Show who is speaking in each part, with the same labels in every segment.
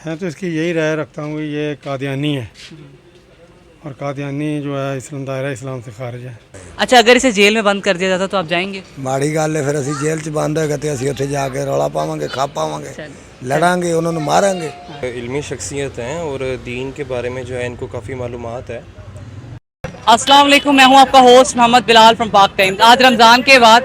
Speaker 1: میں تو اس کی یہی رائے رکھتا ہوں کہ یہ قادیانی ہے اور قادیانی جو ہے اسلام دائرہ اسلام سے خارج ہے۔
Speaker 2: اچھا اگر اسے جیل میں بند کر دیا جاتا تو آپ جائیں گے؟
Speaker 3: ਮਾੜੀ ਗੱਲ ਹੈ, ਫਿਰ ਅਸੀਂ ਜੇਲ੍ਹ 'ਚ ਬੰਦ ਹੋਏਗਾ ਤੇ ਅਸੀਂ ਉੱਥੇ ਜਾ ਕੇ ਰੌਲਾ ਪਾਵਾਂਗੇ, ਖਾ ਪਾਵਾਂਗੇ, لڑਾਂਗੇ, ਉਹਨਾਂ ਨੂੰ ਮਾਰਾਂਗੇ۔
Speaker 4: علمی شخصیت ہیں اور دین کے بارے میں جو ہے ان کو کافی معلومات ہے۔
Speaker 2: السلام علیکم، میں ہوں آپ کا ہوسٹ محمد بلال فرام پاک ٹائمز۔ آج رمضان کے بعد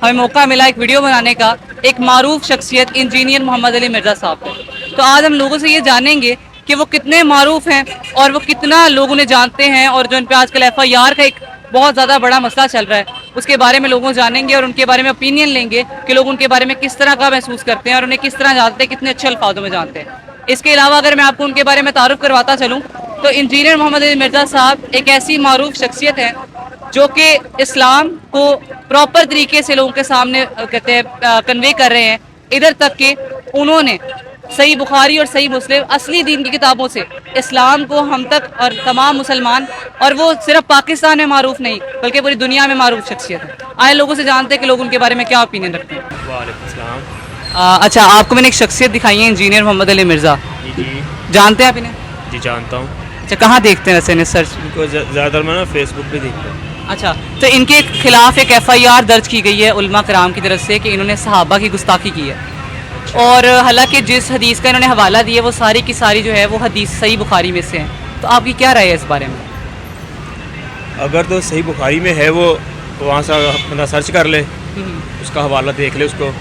Speaker 2: ہمیں موقع ملا ایک ویڈیو بنانے کا ایک معروف شخصیت انجینئر محمد علی مرزا صاحب کو۔ تو آج ہم لوگوں سے یہ جانیں گے کہ وہ کتنے معروف ہیں اور وہ کتنا لوگ انہیں جانتے ہیں، اور جو ان پہ آج کل FIR کا ایک بہت زیادہ بڑا مسئلہ چل رہا ہے اس کے بارے میں لوگوں جانیں گے اور ان کے بارے میں اوپینین لیں گے کہ لوگ ان کے بارے میں کس طرح کا محسوس کرتے ہیں اور انہیں کس طرح جانتے ہیں، کتنے اچھے الفاظوں میں جانتے ہیں۔ اس کے علاوہ اگر میں آپ کو ان کے بارے میں تعارف کرواتا چلوں تو انجینئر محمد علی مرزا صاحب ایک ایسی معروف شخصیت ہے جو کہ اسلام کو پراپر طریقے سے لوگوں کے سامنے کہتے ہیں کنوے کر رہے ہیں، ادھر تک کہ انہوں نے صحیح بخاری اور صحیح مسلم اصلی دین کی کتابوں سے اسلام کو ہم تک اور تمام مسلمان، اور وہ صرف پاکستان میں معروف نہیں بلکہ پوری دنیا میں معروف شخصیت ہے۔ آئے لوگوں سے جانتے ہیں کہ لوگ ان کے بارے میں کیا اوپینین رکھتے ہیں۔
Speaker 5: وعلیکم السلام۔
Speaker 2: اچھا آپ کو میں نے ایک شخصیت دکھائی ہے انجینئر محمد علی مرزا،
Speaker 5: جی
Speaker 2: جانتے ہیں آپ انہیں؟
Speaker 5: جی جانتا ہوں،
Speaker 2: اچھا کہاں دیکھتے ہیں ویسے انہیں سرچ؟
Speaker 5: ان کو زیادہ تر میں نا فیس بک پہ دیکھتا ہوں۔
Speaker 2: اچھا تو ان کے خلاف ایک FIR درج کی گئی ہے علماء کرام کی طرف سے کہ انہوں نے صحابہ کی گستاخی کی ہے، اور حالانکہ جس حدیث کا انہوں نے حوالہ دیا وہ ساری کی ساری جو ہے وہ حدیث صحیح بخاری میں سے ہیں۔ تو آپ کی کیا رائے ہے اس بارے میں؟
Speaker 5: اگر تو صحیح بخاری میں ہے وہ وہاں سے بندہ سرچ کر لے، اس کا حوالہ دیکھ لے اس کو،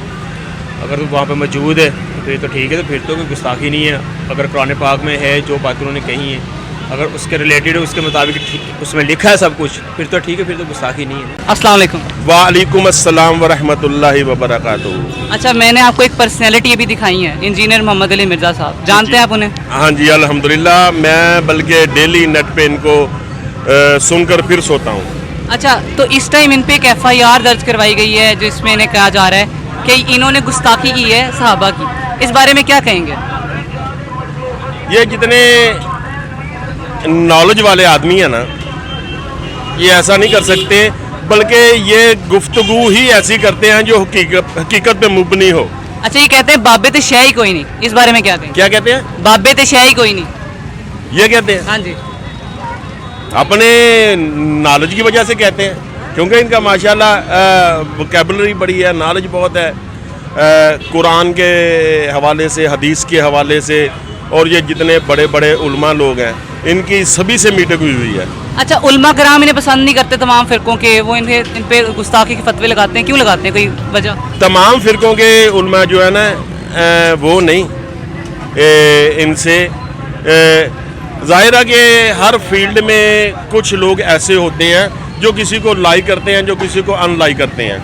Speaker 5: اگر وہاں پہ موجود ہے تو یہ تو ٹھیک ہے، تو پھر تو کوئی گستاخی نہیں ہے۔ اگر قرآن پاک میں ہے جو باتیں انہوں نے کہی ہیں، اگر اس کے ریلیٹڈ اس کے مطابق اس میں لکھا ہے سب کچھ، پھر تو ٹھیک ہے، پھر تو گستاخی نہیں ہے۔
Speaker 2: السلام علیکم۔
Speaker 6: وعلیکم السلام ورحمۃ اللہ وبرکاتہ۔
Speaker 2: اچھا میں نے آپ کو ایک پرسنالٹی بھی دکھائی ہے انجینئر محمد علی مرزا صاحب، جانتے ہیں آپ انہیں؟
Speaker 6: ہاں جی الحمدللہ، میں بلکہ ڈیلی نیٹ پہ ان کو سن کر پھر سوتا ہوں۔
Speaker 2: اچھا تو اس ٹائم ان پہ ایک FIR درج کروائی گئی ہے جس میں انہیں کہا جا رہا ہے کہ انہوں نے گستاخی کی ہے صحابہ کی، اس بارے میں کیا کہیں گے؟
Speaker 6: یہ جتنے نالج والے آدمی ہیں نا یہ ایسا نہیں کر سکتے، بلکہ یہ گفتگو ہی ایسی کرتے ہیں جو حقیقت پہ مبنی ہو۔
Speaker 2: اچھا یہ کہتے ہیں بابے تے شے ہی کوئی نہیں، اس بارے میں کیا کہیں؟
Speaker 6: کیا کہتے ہیں؟
Speaker 2: بابے تے شے ہی کوئی نہیں،
Speaker 6: یہ کہتے ہیں
Speaker 2: ہاں جی۔
Speaker 6: اپنے نالج کی وجہ سے کہتے ہیں، کیونکہ ان کا ماشاءاللہ ووکیبلری بڑی ہے، نالج بہت ہے قرآن کے حوالے سے، حدیث کے حوالے سے، اور یہ جتنے بڑے بڑے علماء لوگ ہیں ان کی سبھی سے میٹنگ ہوئی ہے۔
Speaker 2: اچھا علماء کرام انہیں پسند نہیں کرتے تمام فرقوں کے، وہ ان پہ گستاخی کے فتوے لگاتے ہیں، کیوں لگاتے ہیں، کوئی وجہ؟
Speaker 6: تمام فرقوں کے علماء جو ہے نا وہ نہیں، ان سے ظاہر ہے کہ ہر فیلڈ میں کچھ لوگ ایسے ہوتے ہیں جو کسی کو لائک کرتے ہیں، جو کسی کو ان لائک کرتے ہیں،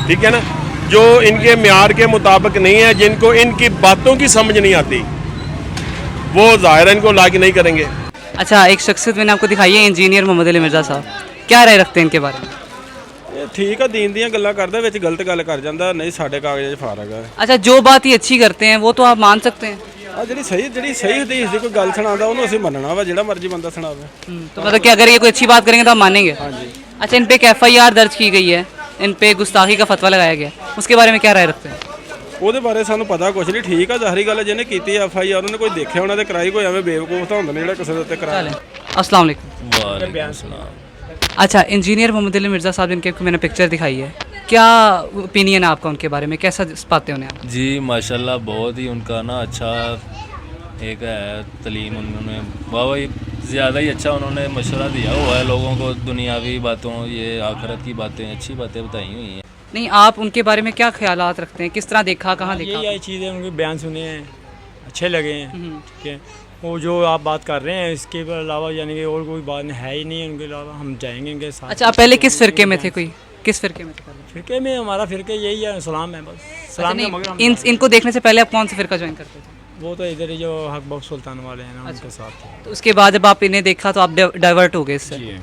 Speaker 6: ٹھیک ہے نا، جو ان کے معیار کے مطابق نہیں ہے، جن کو ان کی باتوں کی سمجھ نہیں آتی وہ ظاہر ان کو لائک نہیں کریں گے۔
Speaker 2: اچھا ایک شخصیت میں نے آپ کو دکھائی ہے انجینئر محمد علی مرزا صاحب، کیا رائے رکھتے ہیں ان کے بارے میں؟
Speaker 7: ٹھیک ہے، دین دیاں گلاں کردا وچ غلط گل کر جاندا، نہیں ساڈے کاغذ 'ਚ فارغ ہے۔
Speaker 2: اچھا جو بات ہی اچھی کرتے ہیں وہ تو آپ مان سکتے ہیں؟
Speaker 7: جڑی صحیح حدیث دی کوئی گل سناوندا انہوں اسی مننا وا، جڑا مرضی بندہ سناوے۔
Speaker 2: تو مطلب کہ اگر یہ کوئی اچھی بات کریں گے تو آپ مانیں گے؟
Speaker 7: ہاں جی۔
Speaker 2: اچھا ان پہ ایک FIR درج کی گئی ہے، ان پہ گستاخی کا فتویٰ لگایا گیا، اس کے بارے میں کیا رائے رکھتے ہیں؟
Speaker 7: وہ بارے سانوں پتا کچھ نہیں، ٹھیک ہے ظاہری گل ہے، جنہیں کیتی FIR انہوں نے کوئی دیکھیا ہونا تے کرائی، کوئی ایویں بیوقوف تو ہوندا نہیں جڑا کسے دے تے کرا۔
Speaker 2: السلام علیکم۔
Speaker 5: وعلیکم السلام۔
Speaker 2: اچھا انجینئر محمد علی مرزا صاحب جن کی میں نے پکچر دکھائی ہے، کیا اوپینین ہے آپ کا ان کے بارے میں، کیسا پاتے انہیں آپ؟
Speaker 8: جی ماشاءاللہ بہت ہی ان کا نا اچھا ایک ہے تعلیم، انہوں نے واہ زیادہ ہی اچھا انہوں نے مشورہ دیا ہوا ہے لوگوں کو، دنیاوی باتوں، یہ آخرت کی باتیں، اچھی باتیں بتائی ہوئی ہیں۔
Speaker 2: نہیں آپ ان کے بارے میں کیا خیالات رکھتے ہیں، کس طرح دیکھا، کہاں دیکھا؟
Speaker 9: یہی چیزیں ان کے بیان سنے ہیں، اچھے لگے ہیں، ٹھیک ہے۔ وہ جو آپ بات کر رہے ہیں اس کے علاوہ یعنی کہ اور کوئی بات ہے ہی نہیں ان کے علاوہ، ہم جائیں گے ان کے ساتھ۔
Speaker 2: اچھا آپ پہلے کس فرقے میں تھے، کوئی کس فرقے میں تھے؟
Speaker 9: فرقے میں ہمارا فرقہ یہی ہے، اسلام ہے بس، اسلام کا، مگر
Speaker 2: ان کو دیکھنے سے پہلے آپ کون سے فرقہ جوائن کرتے تھے؟
Speaker 9: وہ تو ادھر ہی جو حق بخش سلطان والے ہیں نا ان کے ساتھ تھے۔
Speaker 2: تو اس کے بعد جب آپ انہیں دیکھا تو آپ ڈائیورٹ ہو گئے اس سے؟
Speaker 9: جی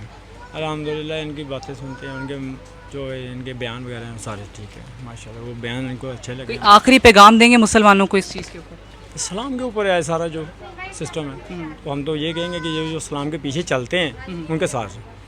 Speaker 9: الحمدللہ ان کی باتیں سنتے ہیں، ان کے جو ان کے بیان وغیرہ ہیں سارے ٹھیک ہے ماشاءاللہ، وہ بیان ان کو اچھے لگے۔
Speaker 2: کوئی آخری پیغام دیں گے مسلمانوں کو اس چیز کے اوپر؟
Speaker 9: اسلام کے اوپر ہے سارا جو سسٹم ہے، تو ہم تو یہ کہیں گے کہ یہ جو اسلام کے پیچھے چلتے ہیں ان کے ساتھ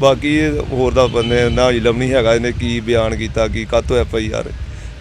Speaker 6: ਬਾਕੀ ਹੋਰ ਦਾ ਬੰਦੇ ਨਾ ਇਲਮ ਨਹੀਂ ਹੈਗਾ ਇਹਨੇ ਕੀ ਬਿਆਨ ਕੀਤਾ, ਕੀ ਕਾਤੋਂ FIR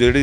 Speaker 6: ਜਿਹੜੀ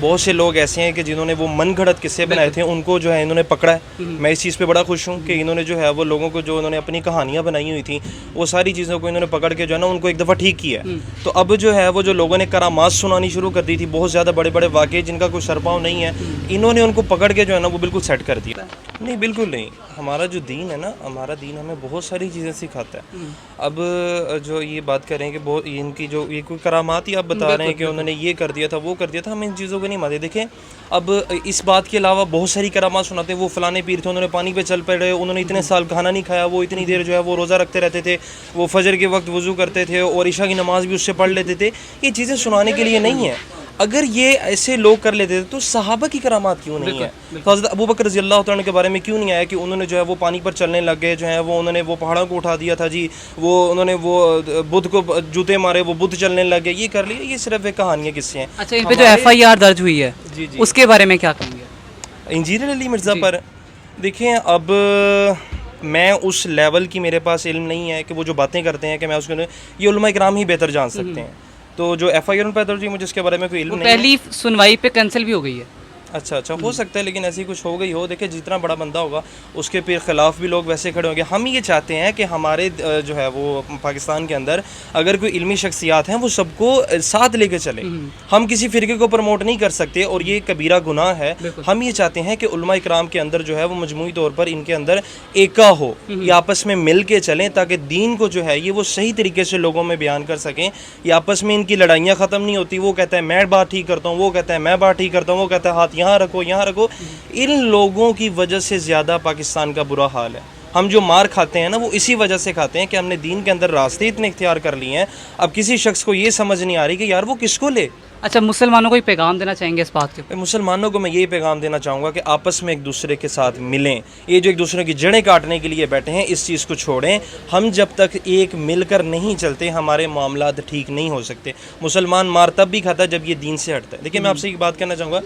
Speaker 4: بہت سے لوگ ایسے ہیں کہ جنہوں نے وہ من گھڑت قصے بنائے تھے ان کو جو ہے انہوں نے پکڑا ہے. میں اس چیز پہ بڑا خوش ہوں کہ انہوں نے جو ہے وہ لوگوں کو جو انہوں نے اپنی کہانیاں بنائی ہوئی تھیں وہ ساری چیزوں کو انہوں نے پکڑ کے جو ہے نا ان کو ایک دفعہ ٹھیک کیا ہے. تو اب جو ہے وہ جو لوگوں نے کرامات سنانی شروع کر دی تھی, بہت زیادہ بڑے بڑے واقعے جن کا کوئی سرپاؤ نہیں ہے, انہوں نے ان کو پکڑ کے جو ہے نا وہ بالکل سیٹ کر دیا. نہیں بالکل نہیں, ہمارا جو دین ہے نا, ہمارا دین ہمیں بہت ساری چیزیں سکھاتا ہے. اب جو یہ بات کریں کہ بہت ان کی جو یہ کوئی کرامات ہی آپ بتا رہے ہیں کہ انہوں نے یہ کر دیا تھا وہ کر دیا تھا, ہم ان چیزوں کو نہیں مانتے. دیکھیں اب اس بات کے علاوہ بہت ساری کرامات سناتے ہیں, وہ فلانے پیر تھے انہوں نے پانی پہ چل پڑے, انہوں نے اتنے سال کھانا نہیں کھایا, وہ اتنی دیر جو ہے وہ روزہ رکھتے رہتے تھے, وہ فجر کے وقت وضو کرتے تھے اور عشاء کی نماز بھی اس سے پڑھ لیتے تھے. یہ چیزیں سنانے کے لیے نہیں ہیں. اگر یہ ایسے لوگ کر لیتے تھے تو صحابہ کی کرامات کیوں نہیں ہے؟ تو حضرت ابو بکر رضی اللہ تعالیٰ کے بارے میں کیوں نہیں آیا کہ انہوں نے جو ہے وہ پانی پر چلنے لگ گئے, جو ہے وہ انہوں نے وہ پہاڑوں کو اٹھا دیا تھا جی, وہ انہوں نے وہ بدھ کو جوتے مارے, وہ بدھ چلنے لگ گئے, یہ کر لیا. یہ صرف ایک کہانیاں قصے ہیں.
Speaker 2: اچھا, ان پہ جو FIR درج ہوئی ہے اس کے بارے میں کیا کہیں گے؟
Speaker 4: انجینئر علی مرزا پر دیکھیں, اب میں اس لیول کی میرے پاس علم نہیں ہے کہ وہ جو باتیں کرتے ہیں کہ میں اس کو, یہ علماء اکرام ہی بہتر جان سکتے ہیں. تو جو FIR پہ درج ہوئی مجھے اس کے بارے میں کوئی علم نہیں ہے.
Speaker 2: پہلی سنوائی پہ کینسل بھی ہو گئی ہے.
Speaker 4: اچھا ہو سکتا ہے, لیکن ایسی کچھ ہو گئی ہو. دیکھیں جتنا بڑا بندہ ہوگا اس کے پھر خلاف بھی لوگ ویسے کھڑے ہوں گے. ہم یہ چاہتے ہیں کہ ہمارے جو ہے وہ پاکستان کے اندر اگر کوئی علمی شخصیات ہیں وہ سب کو ساتھ لے کے چلیں. ہم کسی فرقے کو پروموٹ نہیں کر سکتے اور یہ کبیرہ گناہ ہے. ہم یہ چاہتے ہیں کہ علماء اکرام کے اندر جو ہے وہ مجموعی طور پر ان کے اندر ایکا ہو, یہ آپس میں مل کے چلیں تاکہ دین کو جو ہے یہ وہ صحیح طریقے سے لوگوں میں بیان کر سکیں. یہ آپس میں ان کی لڑائیاں ختم نہیں ہوتی. وہ کہتا ہے میں بات ٹھیک کرتا ہوں, وہ کہتا ہے میں بات ٹھیک کرتا ہوں, وہ کہتا ہے ہاتھ یہاں رکھو یہاں رکھو. ان لوگوں کی وجہ سے زیادہ پاکستان کا برا حال ہے. ہم جو مار کھاتے ہیں نا وہ اسی وجہ سے کھاتے ہیں کہ ہم نے دین کے اندر راستے اتنے اختیار کر لیے ہیں, اب کسی شخص کو یہ سمجھ نہیں آ رہی کہ یار وہ کس کو لے.
Speaker 2: اچھا, مسلمانوں کو یہ پیغام دینا چاہیں گے اس بات کے؟
Speaker 4: مسلمانوں کو میں یہی پیغام دینا چاہوں گا کہ آپس میں ایک دوسرے کے ساتھ ملیں. یہ جو ایک دوسرے کی جڑیں کاٹنے کے لیے بیٹھے ہیں اس چیز کو چھوڑیں. ہم جب تک ایک مل کر نہیں چلتے ہمارے معاملات ٹھیک نہیں ہو سکتے. مسلمان مار تب بھی کھاتا ہے جب یہ دین سے ہٹتا ہے. دیکھیں میں آپ سے ایک بات کہنا چاہوں گا,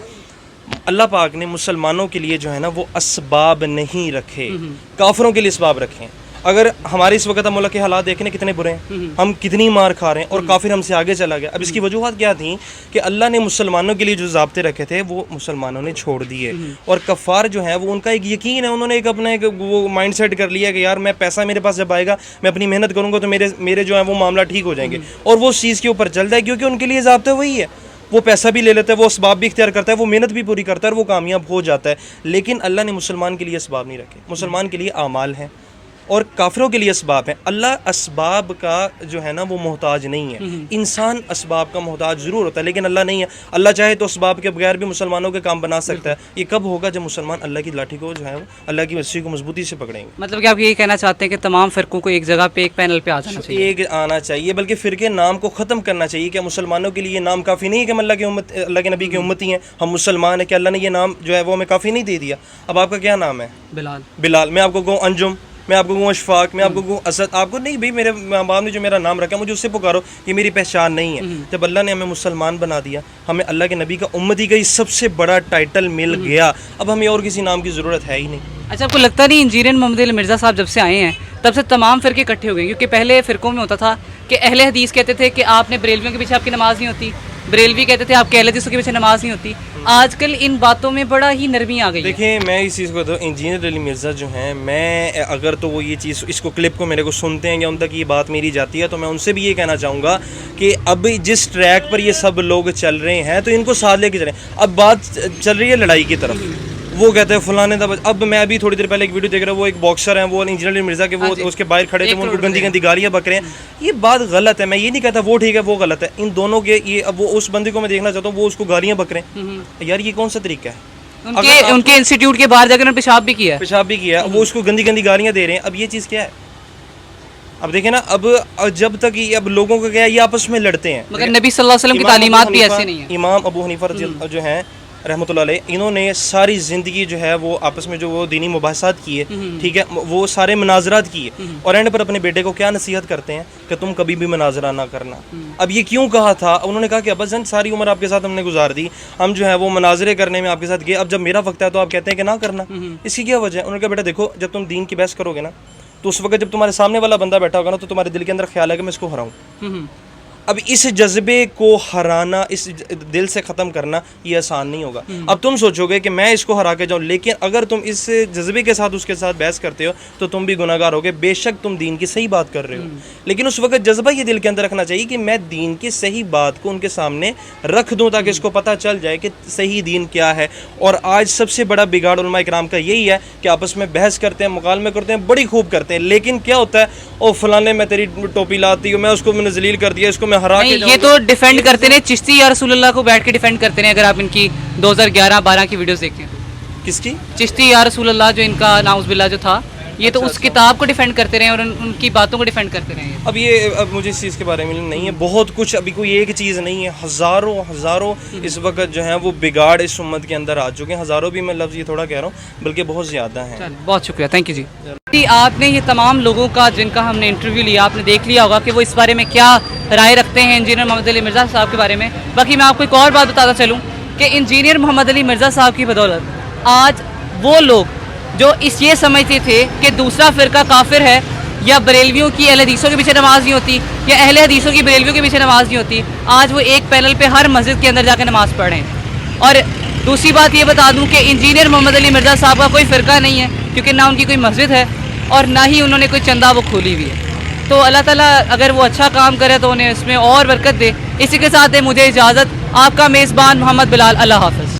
Speaker 4: اللہ پاک نے مسلمانوں کے لیے جو ہے نا وہ اسباب نہیں رکھے, کافروں کے لیے اسباب رکھے. اگر ہمارے اس وقت ملک کے حالات دیکھیں کتنے برے ہیں, ہم کتنی مار کھا رہے ہیں اور کافر ہم سے آگے چلا گیا. اب اس کی وجوہات کیا تھیں کہ اللہ نے مسلمانوں کے لیے جو ضابطے رکھے تھے وہ مسلمانوں نے چھوڑ دیے. اور کفار جو ہیں وہ ان کا ایک یقین ہے, انہوں نے ایک اپنا ایک وہ مائنڈ سیٹ کر لیا کہ یار میں پیسہ میرے پاس جب آئے گا میں اپنی محنت کروں گا تو میرے جو ہیں وہ معاملہ ٹھیک ہو جائیں گے. اور وہ اس چیز کے اوپر چل جائے کیونکہ ان کے لیے ضابطہ وہی ہے. وہ پیسہ بھی لے لیتا ہے, وہ اسباب بھی اختیار کرتا ہے, وہ محنت بھی پوری کرتا ہے اور وہ کامیاب ہو جاتا ہے. لیکن اللہ نے مسلمان کے لیے اسباب نہیں رکھے. مسلمان کے لیے اعمال ہیں اور کافروں کے لیے اسباب ہیں. اللہ اسباب کا جو ہے نا وہ محتاج نہیں ہے. انسان اسباب کا محتاج ضرور ہوتا ہے لیکن اللہ نہیں ہے. اللہ چاہے تو اسباب کے بغیر بھی مسلمانوں کے کام بنا سکتا ہے. یہ کب ہوگا جب مسلمان اللہ کی لاٹھی کو جو ہے اللہ کی رسی کو مضبوطی سے پکڑیں گے.
Speaker 2: مطلب کہ آپ یہی کہنا چاہتے ہیں کہ تمام فرقوں کو ایک جگہ پہ ایک پینل پہ آ جانا چاہیے,
Speaker 4: ایک آنا چاہیے, بلکہ فرقے نام کو ختم کرنا چاہیے. کہ مسلمانوں کے لیے یہ نام کافی نہیں ہے کہ ہم اللہ کے نبی کی امتی ہیں, ہم مسلمان ہیں, کہ اللہ نے یہ نام جو ہے وہ ہمیں کافی نہیں دے دیا. اب آپ کا کیا نام ہے؟ بلال. میں آپ کو کہوں انجم, میں آپ کو کہوں اشفاق, میں آپ کو کہوں اسد, آپ کو نہیں بھائی میرے ماں باپ نے جو میرا نام رکھا مجھے اس سے پکارو, یہ میری پہچان نہیں ہے. جب اللہ نے ہمیں مسلمان بنا دیا, ہمیں اللہ کے نبی کا امتی کا سب سے بڑا ٹائٹل مل گیا, اب ہمیں اور کسی نام کی ضرورت ہے ہی نہیں.
Speaker 2: اچھا, آپ کو لگتا نہیں انجینئر محمد علی مرزا صاحب جب سے آئے ہیں تب سے تمام فرقے اکٹھے ہو گئے؟ کیونکہ پہلے فرقوں میں ہوتا تھا کہ اہل حدیث کہتے تھے کہ آپ نے بریلویوں کے پیچھے آپ کی نماز نہیں ہوتی, بریلوی کہتے تھے آپ کے اہل حدیثوں کے پیچھے نماز نہیں ہوتی. آج کل ان باتوں میں بڑا ہی نرمی آ گئی.
Speaker 4: دیکھیں میں اس چیز کو انجینئر علی مرزا جو ہیں, میں اگر تو وہ یہ چیز اس کو کلپ کو میرے کو سنتے ہیں یا ان تک یہ بات میری جاتی ہے تو میں ان سے بھی یہ کہنا چاہوں گا کہ اب جس ٹریک پر یہ سب لوگ چل رہے ہیں تو ان کو ساتھ لے کے چلیں. اب بات چل رہی ہے لڑائی کی طرف, وہ کہتے ہیں فلاں نے. اب میں ابھی تھوڑی دیر پہلے ایک ویڈیو دیکھ رہا ہوں, وہ ایک باکسر ہیں, وہ انجینئر علی مرزا کے, وہ اس کے باہر کھڑے تھے, وہ ان کو گندی گندی گالیاں بک رہے ہیں. یہ بات غلط ہے. میں یہ نہیں کہتا وہ ٹھیک ہے وہ غلط ہے. ان دونوں کے یہ, اب وہ اس بندے کو میں دیکھنا چاہتا ہوں وہ اس کو گالیاں بک رہے ہیں. یار یہ کون سا طریقہ ہے؟
Speaker 2: ان کے انسٹیٹیوٹ کے باہر جا کر پیشاب بھی کیا,
Speaker 4: وہ اس کو گندی گندی گالیاں دے رہے ہیں. اب یہ چیز کیا ہے؟ اب دیکھیں نا, اب جب تک اب لوگوں کو کیا ہے یہ آپس میں لڑتے ہیں,
Speaker 2: مگر نبی صلی اللہ علیہ وسلم کی تعلیمات بھی ایسی نہیں ہیں.
Speaker 4: امام ابو حنیفہ جو ہیں رحمۃ اللہ علیہ, انہوں نے ساری زندگی جو ہے وہ آپس میں جو وہ دینی مباحثات کیے, ٹھیک ہے, وہ سارے مناظرات کیے, اور اینڈ پر اپنے بیٹے کو کیا نصیحت کرتے ہیں کہ تم کبھی بھی مناظرہ نہ کرنا. اب یہ کیوں کہا تھا؟ انہوں نے کہا کہ ابا جان ساری عمر آپ کے ساتھ ہم نے گزار دی, ہم جو ہے وہ مناظرے کرنے میں آپ کے ساتھ گئے, اب جب میرا وقت ہے تو آپ کہتے ہیں کہ نہ کرنا. اس کی کیا وجہ ہے؟ انہوں نے کہا بیٹا دیکھو, جب تم دین کی بحث کرو گے نا تو اس وقت جب تمہارے سامنے والا بندہ بیٹھا ہوگا نا تو تمہارے دل کے اندر خیال ہے کہ میں اس کو ہراؤں. اب اس جذبے کو ہرانا, اس دل سے ختم کرنا یہ آسان نہیں ہوگا. اب تم سوچو گے کہ میں اس کو ہرا کے جاؤں, لیکن اگر تم اس جذبے کے ساتھ اس کے ساتھ بحث کرتے ہو تو تم بھی گناہ گار ہوگے. بے شک تم دین کی صحیح بات کر رہے ہو, لیکن اس وقت جذبہ یہ دل کے اندر رکھنا چاہیے کہ میں دین کی صحیح بات کو ان کے سامنے رکھ دوں تاکہ اس کو پتہ چل جائے کہ صحیح دین کیا ہے. اور آج سب سے بڑا بگاڑ علماء کرام کا یہی ہے کہ آپس میں بحث کرتے ہیں, مکالمے کرتے ہیں, بڑی خوب کرتے ہیں, لیکن کیا ہوتا ہے, او فلانے میں تیری ٹوپی لاتی ہوں, میں اس کو میں نے ذلیل کر دیا, اس کو میں ہرا کے
Speaker 2: یہ تو ڈیفینڈ کرتے ہیں چشتی یا رسول اللہ کو بیٹھ کے ڈیفینڈ کرتے ہیں. اگر آپ ان کی 2011-12 کی ویڈیوز دیکھیں,
Speaker 4: کس کی
Speaker 2: چشتی یا رسول اللہ جو ان کا ناؤز باللہ جو تھا, یہ تو اس کتاب کو ڈیفینڈ کرتے رہے اور ان کی باتوں کو ڈیفینڈ کرتے رہے.
Speaker 4: اب مجھے اس چیز کے بارے میں نہیں ہے, بہت کچھ, ابھی کوئی ایک چیز نہیں ہے, ہزاروں اس وقت جو ہیں وہ بگاڑ اس امت کے اندر آ چکے ہیں. ہزاروں بھی میں لفظ یہ تھوڑا کہہ رہا ہوں, بلکہ بہت زیادہ ہیں.
Speaker 2: بہت شکریہ, تھینک یو جی. آپ نے یہ تمام لوگوں کا جن کا ہم نے انٹرویو لیا, آپ نے دیکھ لیا ہوگا کہ وہ اس بارے میں کیا رائے رکھتے ہیں انجینئر محمد علی مرزا صاحب کے بارے میں. باقی میں آپ کو ایک اور بات بتاتا چلوں کہ انجینئر محمد علی مرزا صاحب کی بدولت آج وہ لوگ جو یہ سمجھتے تھے کہ دوسرا فرقہ کافر ہے, یا بریلویوں کی اہل حدیثوں کے پیچھے نماز نہیں ہوتی, یا اہل حدیثوں کی بریلویوں کے پیچھے نماز نہیں ہوتی, آج وہ ایک پینل پہ ہر مسجد کے اندر جا کے نماز پڑھ رہے ہیں. اور دوسری بات یہ بتا دوں کہ انجینئر محمد علی مرزا صاحب کا کوئی فرقہ نہیں ہے, کیونکہ نہ ان کی کوئی مسجد ہے اور نہ ہی انہوں نے کوئی چندہ وہ کھولی ہوئی ہے. تو اللہ تعالیٰ اگر وہ اچھا کام کرے تو انہیں اس میں اور برکت دے. اسی کے ساتھ مجھے اجازت, آپ کا میزبان محمد بلال. اللہ حافظ.